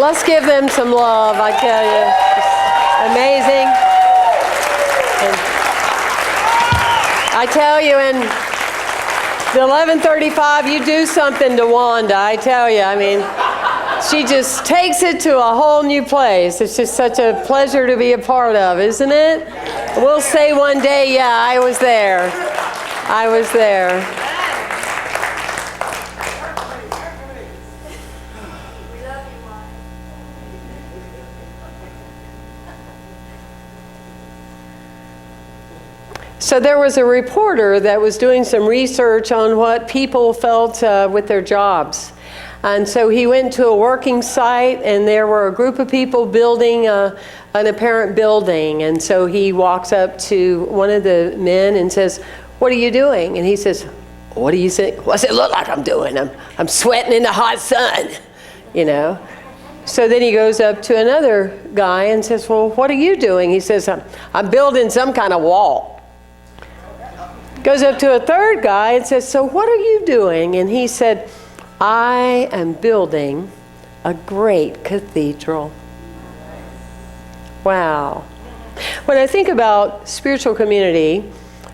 Let's give them some love, I tell you. It's amazing. And I tell you, in the 11:35, you do something to Wanda, I tell you. I mean, she just takes it to a whole new place. It's just such a pleasure to be a part of, isn't it? We'll say one day, yeah, I was there. I was there. So there was a reporter that was doing some research on what people felt with their jobs. And so he went to a working site, and there were a group of people building an apparent building. And so he walks up to one of the men and says, "What are you doing?" And he says, "What do you think? What's it look like I'm doing? I'm sweating in the hot sun, you know." So then he goes up to another guy and says, "Well, what are you doing?" He says, I'm building some kind of wall." Goes up to a third guy and says, "So what are you doing?" And he said, "I am building a great cathedral." Wow. When I think about spiritual community,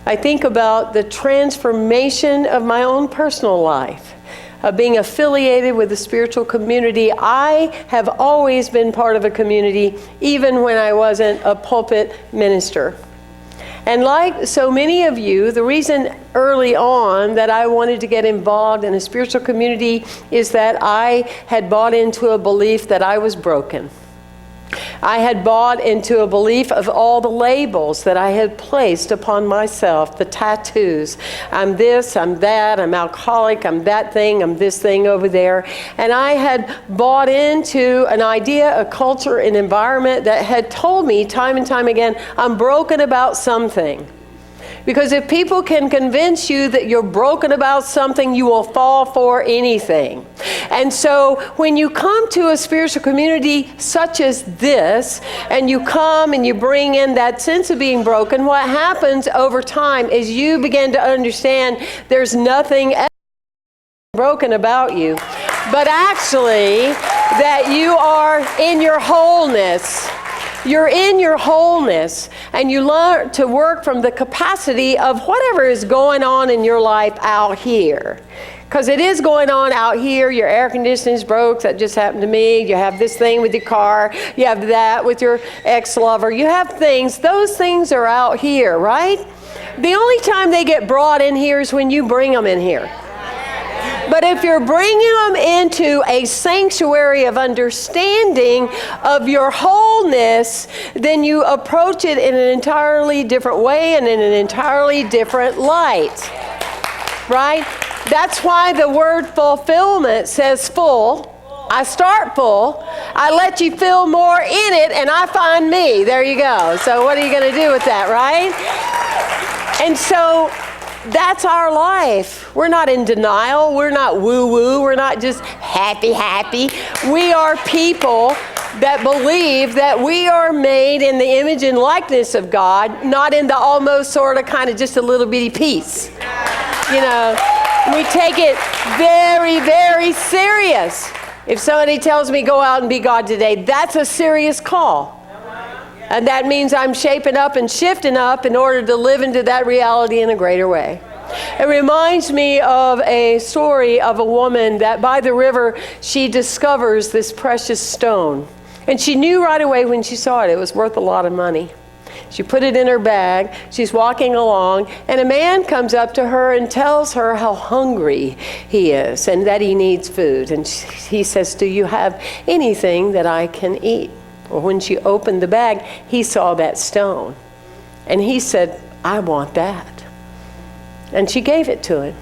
I think about the transformation of my own personal life, of being affiliated with a spiritual community. I have always been part of a community, even when I wasn't a pulpit minister. And like so many of you, the reason early on that I wanted to get involved in a spiritual community is that I had bought into a belief that I was broken. I had bought into a belief of all the labels that I had placed upon myself, the tattoos. I'm this, I'm that, I'm alcoholic, I'm that thing, I'm this thing over there. And I had bought into an idea, a culture, an environment that had told me time and time again, I'm broken about something. Because if people can convince you that you're broken about something, you will fall for anything. And so when you come to a spiritual community such as this, and you come and you bring in that sense of being broken, what happens over time is you begin to understand there's nothing broken about you, but actually that you are in your wholeness. You're in your wholeness, and you learn to work from the capacity of whatever is going on in your life out here. Because it is going on out here. Your air conditioning's broke. That just happened to me. You have this thing with your car. You have that with your ex-lover. You have things. Those things are out here, right? The only time they get brought in here is when you bring them in here. But if you're bringing them into a sanctuary of understanding of your wholeness, then you approach it in an entirely different way and in an entirely different light. Right? That's why the word fulfillment says full. I start full. I let you fill more in it, and I find me. There you go. So what are you going to do with that, right? And so that's our life. We're not in denial. We're not woo-woo. We're not just happy. We are people that believe that we are made in the image and likeness of God, not in the almost sort of kind of just a little bitty piece. You know, we take it very, very serious. If somebody tells me go out and be God today, that's a serious call. And that means I'm shaping up and shifting up in order to live into that reality in a greater way. It reminds me of a story of a woman that by the river, she discovers this precious stone. And she knew right away when she saw it, it was worth a lot of money. She put it in her bag. She's walking along, and a man comes up to her and tells her how hungry he is and that he needs food. And he says, "Do you have anything that I can eat?" Well, when she opened the bag, he saw that stone. And he said, "I want that." And she gave it to him.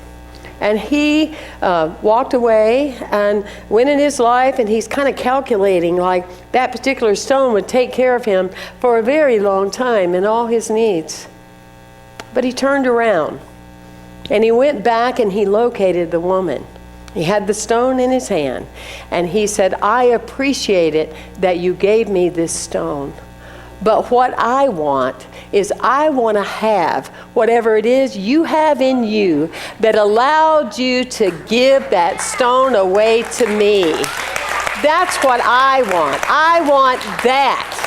And he walked away and went in his life, and he's kind of calculating like that particular stone would take care of him for a very long time and all his needs. But he turned around, and he went back and he located the woman. He had the stone in his hand, and he said, "I appreciate it that you gave me this stone. But what I want is I want to have whatever it is you have in you that allowed you to give that stone away to me. That's what I want. I want that.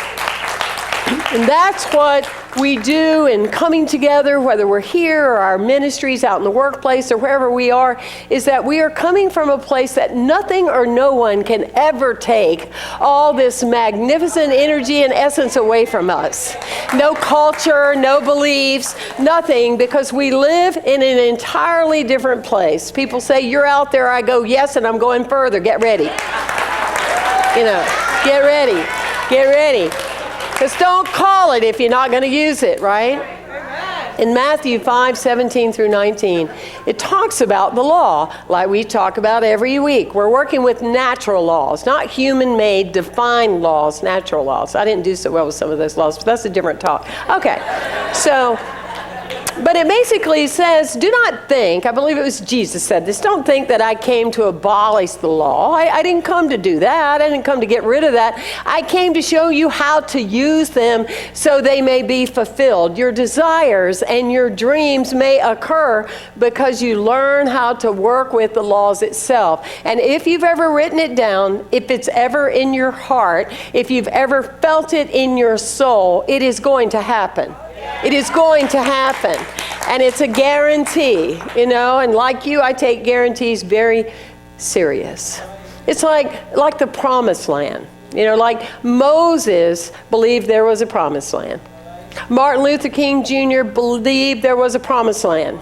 And that's what we do in coming together, whether we're here or our ministries out in the workplace or wherever we are, is that we are coming from a place that nothing or no one can ever take all this magnificent energy and essence away from us. No culture, no beliefs, nothing, because we live in an entirely different place. People say, you're out there. I go, yes, and I'm going further. Get ready. Get ready. Get ready. Because don't call it if you're not going to use it, right? In Matthew 5:17 through 19, it talks about the law like we talk about every week. We're working with natural laws, not human-made, defined laws, natural laws. I didn't do so well with some of those laws, but that's a different talk. Okay, but it basically says, do not think, I believe it was Jesus said this, don't think that I came to abolish the law. I didn't come to do that. I didn't come to get rid of that. I came to show you how to use them so they may be fulfilled. Your desires and your dreams may occur because you learn how to work with the laws itself. And if you've ever written it down, if it's ever in your heart, if you've ever felt it in your soul, it is going to happen. It is going to happen. And it's a guarantee, and like you, I take guarantees very serious. It's like the promised land. Like Moses believed there was a promised land. Martin Luther King Jr. believed there was a promised land.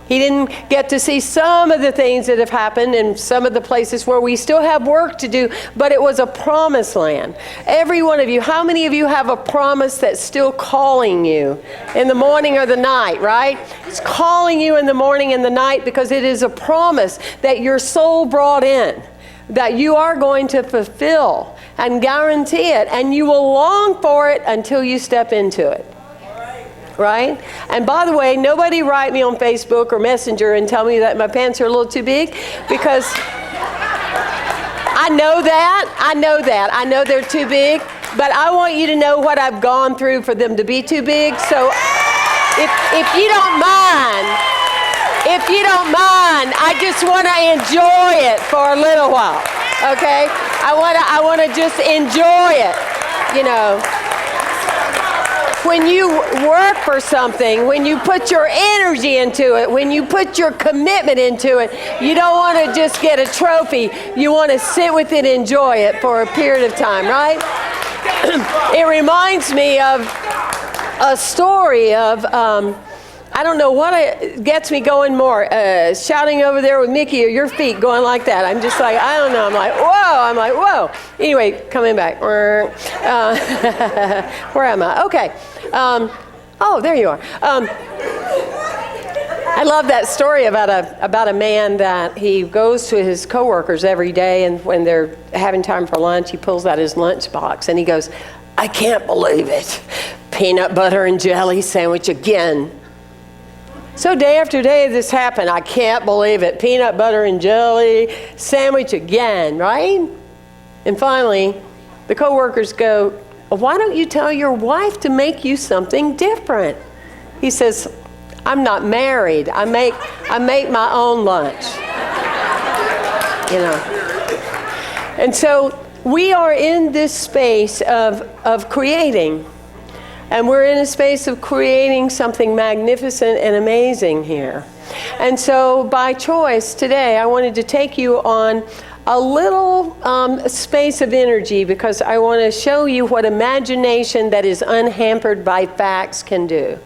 He didn't get to see some of the things that have happened in some of the places where we still have work to do, but it was a promised land. Every one of you, how many of you have a promise that's still calling you in the morning or the night, right? It's calling you in the morning and the night because it is a promise that your soul brought in, that you are going to fulfill and guarantee it, and you will long for it until you step into it. Right? And by the way, nobody write me on Facebook or Messenger and tell me that my pants are a little too big, because I know that. I know they're too big, but I want you to know what I've gone through for them to be too big. So if you don't mind, I just want to enjoy it for a little while. Okay? I want to just enjoy it, When you work for something, when you put your energy into it, when you put your commitment into it, you don't want to just get a trophy. You want to sit with it and enjoy it for a period of time, right? It reminds me of a story of, I don't know what gets me going more, shouting over there with Mickey or your feet going like that. I'm just like, I don't know. I'm like, whoa. Anyway, coming back. Where am I? Okay. There you are. I love that story about a man that he goes to his coworkers every day, and when they're having time for lunch, he pulls out his lunch box and he goes, I can't believe it. Peanut butter and jelly sandwich again. So day after day this happened. I can't believe it. Peanut butter and jelly sandwich again, right? And finally, the coworkers go, why don't you tell your wife to make you something different? He says, I'm not married. I make my own lunch. And so we are in this space of creating. And we're in a space of creating something magnificent and amazing here. And so by choice today, I wanted to take you on a little space of energy, because I want to show you what imagination that is unhampered by facts can do.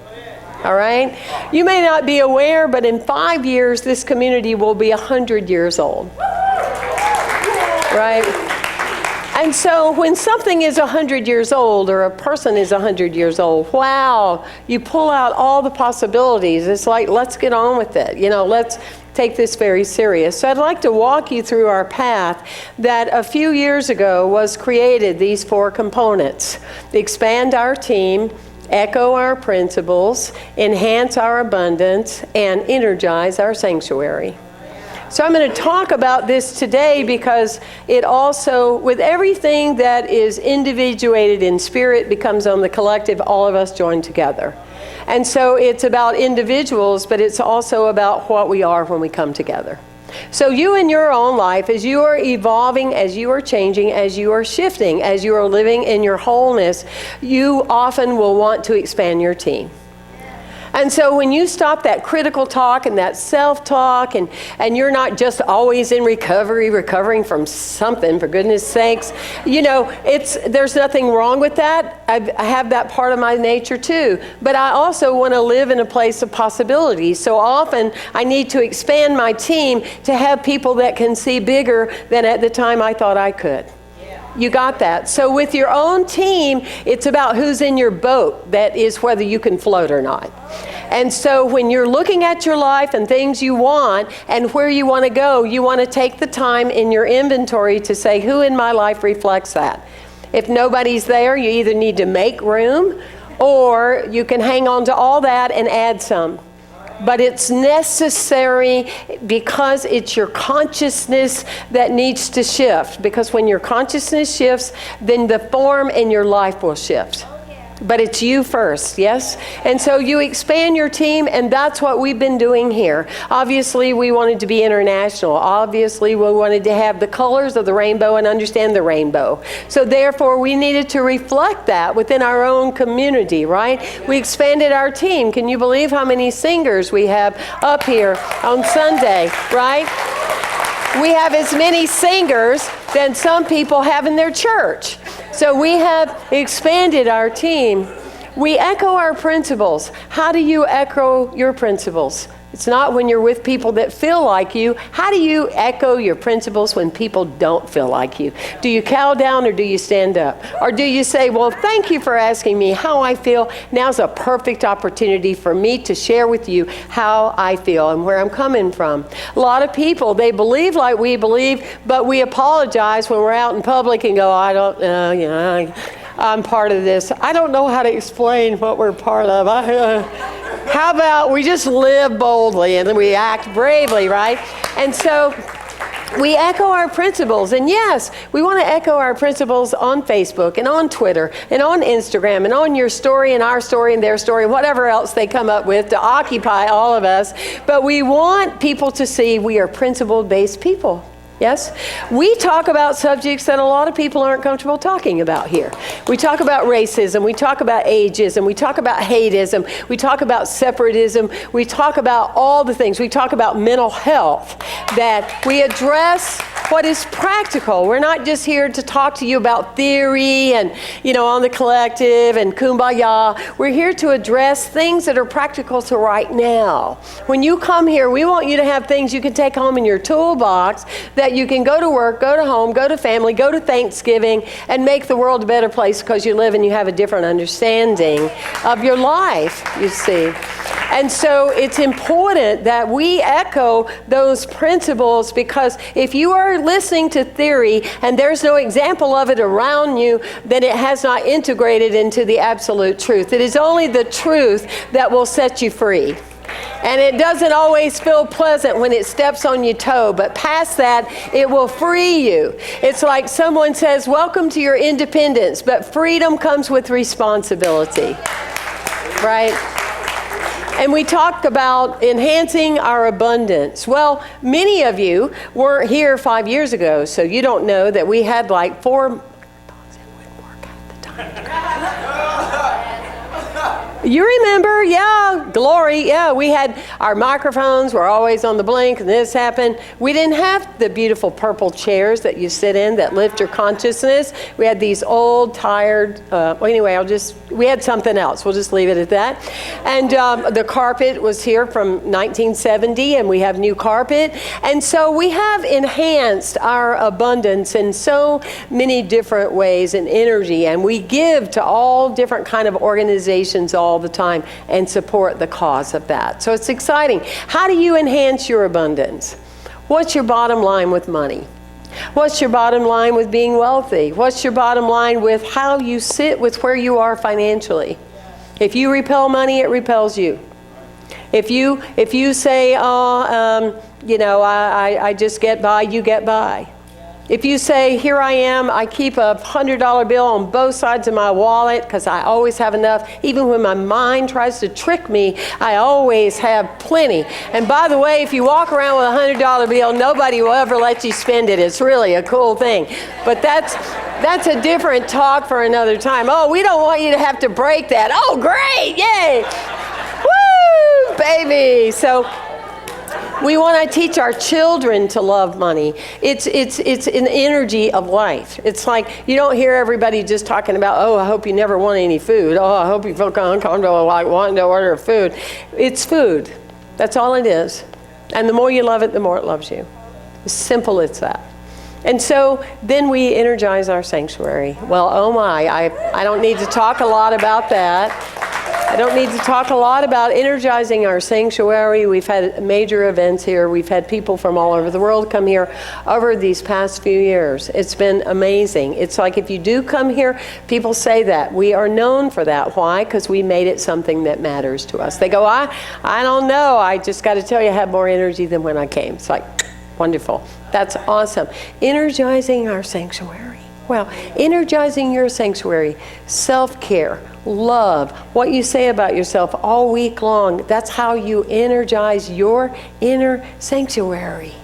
All right? You may not be aware, but in 5 years, this community will be 100 years old. Right? And so when something is 100 years old, or a person is 100 years old, wow, you pull out all the possibilities. It's like, let's get on with it. Let's take this very serious. So I'd like to walk you through our path that a few years ago was created, these 4 components. Expand our team, echo our principles, enhance our abundance, and energize our sanctuary. So I'm going to talk about this today because it also, with everything that is individuated in spirit, becomes on the collective, all of us join together. And so it's about individuals, but it's also about what we are when we come together. So you in your own life, as you are evolving, as you are changing, as you are shifting, as you are living in your wholeness, you often will want to expand your team. And so when you stop that critical talk and that self-talk, and you're not just always in recovery, recovering from something, for goodness sakes, there's nothing wrong with that. I have that part of my nature too. But I also want to live in a place of possibility. So often I need to expand my team to have people that can see bigger than at the time I thought I could. You got that? So with your own team, it's about who's in your boat. That is whether you can float or not. And so when you're looking at your life and things you want and where you want to go, you want to take the time in your inventory to say, who in my life reflects that? If nobody's there, you either need to make room or you can hang on to all that and add some. But it's necessary because it's your consciousness that needs to shift. Because when your consciousness shifts, then the form in your life will shift. But it's you first, yes? And so you expand your team, and that's what we've been doing here. Obviously, we wanted to be international. Obviously, we wanted to have the colors of the rainbow and understand the rainbow. So therefore, we needed to reflect that within our own community, right? We expanded our team. Can you believe how many singers we have up here on Sunday, right? We have as many singers than some people have in their church. So we have expanded our team. We echo our principles. How do you echo your principles? It's not when you're with people that feel like you. How do you echo your principles when people don't feel like you? Do you cow down or do you stand up? Or do you say, well, thank you for asking me how I feel. Now's a perfect opportunity for me to share with you how I feel and where I'm coming from. A lot of people, they believe like we believe, but we apologize when we're out in public and go, I don't know, I'm part of this. I don't know how to explain what we're part of. How about we just live boldly and then we act bravely, right? And so we echo our principles. And yes, we want to echo our principles on Facebook and on Twitter and on Instagram and on your story and our story and their story and whatever else they come up with to occupy all of us. But we want people to see we are principle-based people. Yes? We talk about subjects that a lot of people aren't comfortable talking about here. We talk about racism, we talk about ageism, we talk about hateism, we talk about separatism, we talk about all the things. We talk about mental health, that we address what is practical. We're not just here to talk to you about theory and, on the collective and kumbaya. We're here to address things that are practical to right now. When you come here, we want you to have things you can take home in your toolbox that you can go to work, go to home, go to family, go to Thanksgiving, and make the world a better place because you live and you have a different understanding of your life, you see. And so it's important that we echo those principles, because if you are listening to theory and there's no example of it around you, then it has not integrated into the absolute truth. It is only the truth that will set you free. And it doesn't always feel pleasant when it steps on your toe, but past that, it will free you. It's like someone says, welcome to your independence, but freedom comes with responsibility, right? And we talked about enhancing our abundance. Well, many of you weren't here 5 years ago, so you don't know that we had like 4... You remember, yeah, glory, yeah, we had our microphones were always on the blink and this happened. We didn't have the beautiful purple chairs that you sit in that lift your consciousness. We had these old, tired, we had something else. We'll just leave it at that. And the carpet was here from 1970 and we have new carpet. And so we have enhanced our abundance in so many different ways and energy. And we give to all different kind of organizations all the time and support the cause of that. So it's exciting. How do you enhance your abundance? What's your bottom line with money? What's your bottom line with being wealthy? What's your bottom line with how you sit with where you are financially? If you repel money, it repels you. If you say, I just get by, you get by. If you say, here I am, I keep a $100 bill on both sides of my wallet because I always have enough. Even when my mind tries to trick me, I always have plenty. And by the way, if you walk around with a $100 bill, nobody will ever let you spend it. It's really a cool thing. But that's a different talk for another time. Oh, we don't want you to have to break that. Oh, great, yay. Woo, baby. So we want to teach our children to love money. It's an energy of life. It's like you don't hear everybody just talking about, oh, I hope you never want any food. Oh, I hope you feel uncomfortable like wanting to order food. It's food. That's all it is. And the more you love it, the more it loves you. As simple as that. And so then we energize our sanctuary. Well, oh my, I don't need to talk a lot about that. I don't need to talk a lot about energizing our sanctuary. We've had major events here. We've had people from all over the world come here over these past few years. It's been amazing. It's like if you do come here, people say that. We are known for that. Why? Because we made it something that matters to us. They go, I don't know. I just got to tell you, I have more energy than when I came. It's like, wonderful. That's awesome. Energizing our sanctuary. Well, energizing your sanctuary, self-care, love, what you say about yourself all week long, that's how you energize your inner sanctuary.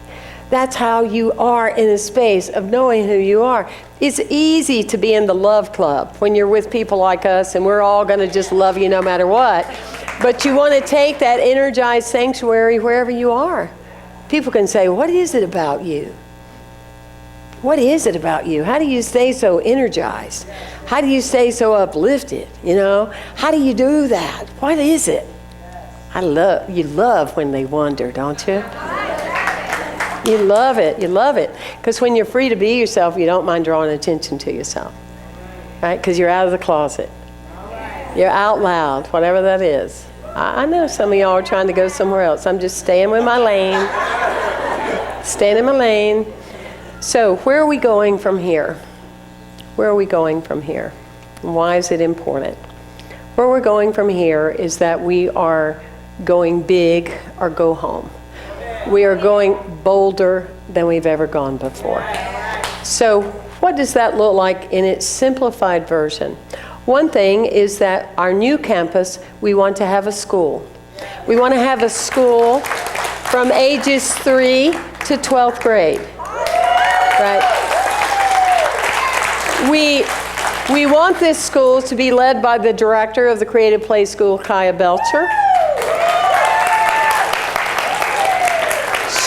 That's how you are in a space of knowing who you are. It's easy to be in the love club when you're with people like us and we're all going to just love you no matter what. But you want to take that energized sanctuary wherever you are. People can say, what is it about you? What is it about you? How do you stay so energized? How do you stay so uplifted? You know, how do you do that? What is it? You love when they wonder, don't you? You love it. You love it. Because when you're free to be yourself, you don't mind drawing attention to yourself, right? Because you're out of the closet. You're out loud, whatever that is. I know some of y'all are trying to go somewhere else. I'm just staying with my lane. Staying in my lane. So where are we going from here? Where are we going from here? And why is it important? Where we're going from here is that we are going big or go home. We are going bolder than we've ever gone before. So what does that look like in its simplified version? One thing is that our new campus, we want to have a school. We want to have a school from ages 3 to 12th grade. Right. We want this school to be led by the director of the Creative Play School, Kaya Belcher.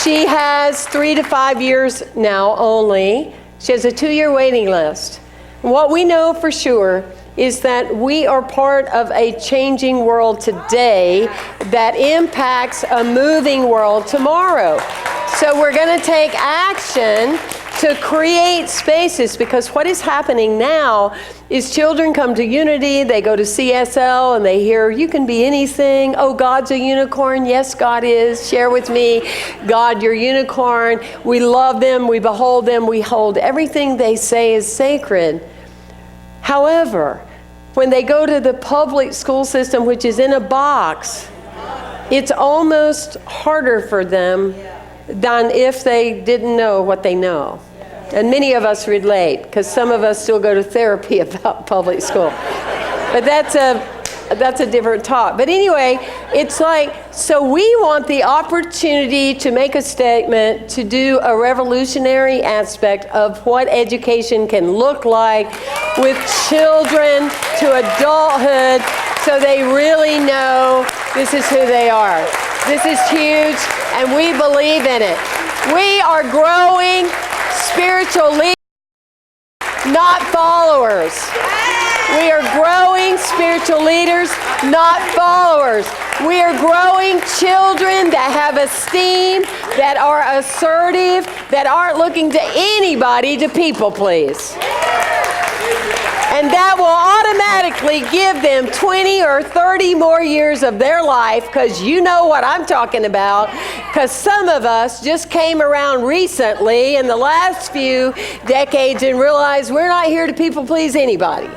She has 3 to 5 years now only. She has a 2-year waiting list. What we know for sure is that we are part of a changing world today that impacts a moving world tomorrow. So we're going to take action to create spaces, because what is happening now is children come to Unity, they go to CSL, and they hear, you can be anything. Oh, God's a unicorn. Yes, God is. Share with me, God, your unicorn. We love them. We behold them. We hold everything they say is sacred. However, when they go to the public school system, which is in a box, it's almost harder for them than if they didn't know what they know. And many of us relate, because some of us still go to therapy about public school. But that's a different talk. But anyway, it's like, so we want the opportunity to make a statement, to do a revolutionary aspect of what education can look like with children to adulthood, so they really know this is who they are. This is huge, and we believe in it. We are growing spiritual leaders, not followers. We are growing spiritual leaders, not followers. We are growing children that have esteem, that are assertive, that aren't looking to anybody to people please. And that will automatically give them 20 or 30 more years of their life, because you know what I'm talking about, because some of us just came around recently in the last few decades and realized we're not here to people please anybody.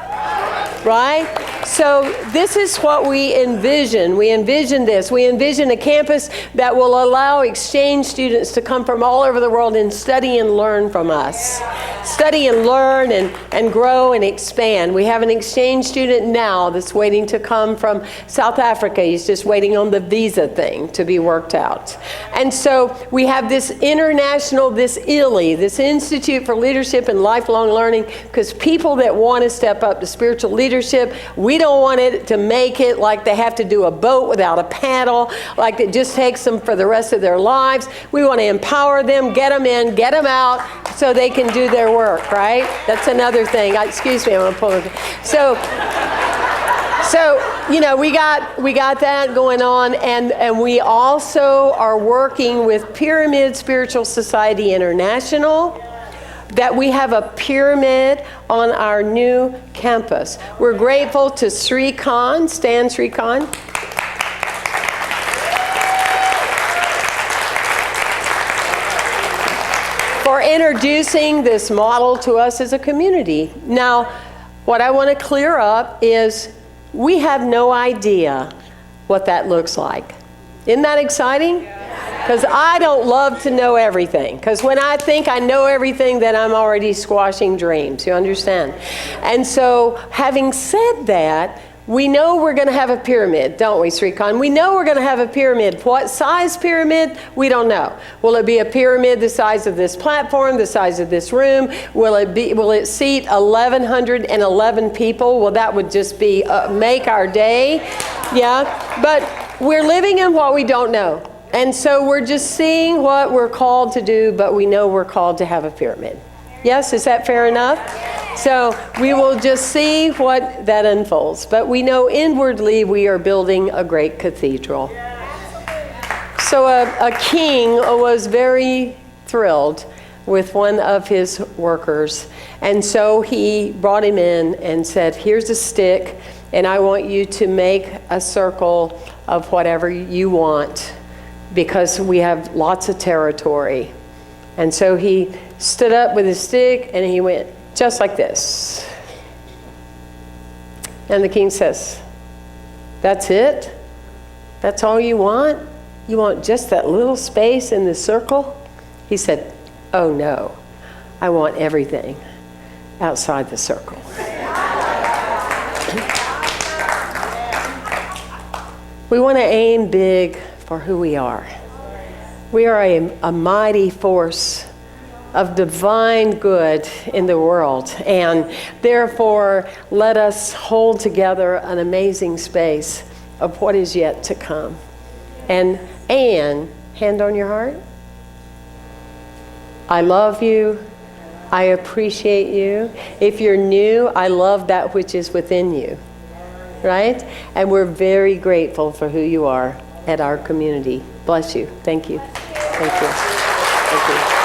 right? So this is what we envision. We envision this. We envision a campus that will allow exchange students to come from all over the world and study and learn from us. Study and learn and grow and expand. We have an exchange student now that's waiting to come from South Africa. He's just waiting on the visa thing to be worked out. And so we have this international, this ILLI, this Institute for Leadership and Lifelong Learning, because people that want to step up to spiritual leadership, we don't want it to make it like they have to do a boat without a paddle, like it just takes them for the rest of their lives. We want to empower them, get them in, get them out, so they can do their work, right? That's another thing. Excuse me, I'm going to pull it. So, you know, we got that going on, and we also are working with Pyramid Spiritual Society International, that we have a pyramid on our new campus. We're grateful to Sri Khan, Stan Sri Khan. For introducing this model to us as a community. Now, what I want to clear up is we have no idea what that looks like. Isn't that exciting? Because I don't love to know everything. Because when I think I know everything, then I'm already squashing dreams. You understand? And so, having said that, we know we're going to have a pyramid, don't we, Sri Khan? We know we're going to have a pyramid. What size pyramid? We don't know. Will it be a pyramid the size of this platform, the size of this room? Will it seat 1,111 people? Well, that would just be make our day. Yeah, but we're living in what we don't know. And so we're just seeing what we're called to do, but we know we're called to have a pyramid. Yes, is that fair enough? So we will just see what that unfolds. But we know inwardly we are building a great cathedral. So a king was very thrilled with one of his workers. And so he brought him in and said, here's a stick, and I want you to make a circle of whatever you want, because we have lots of territory. And so he stood up with his stick and he went just like this. And the king says, that's it? That's all you want? You want just that little space in the circle? He said, oh no, I want everything outside the circle. We want to aim big for who we are. We are a mighty force of divine good in the world, and therefore let us hold together an amazing space of what is yet to come. And hand on your heart, I love you. I appreciate you. If you're new, I love that which is within you, right? And we're very grateful for who you are at our community. Bless you. Thank you. Thank you. Thank you.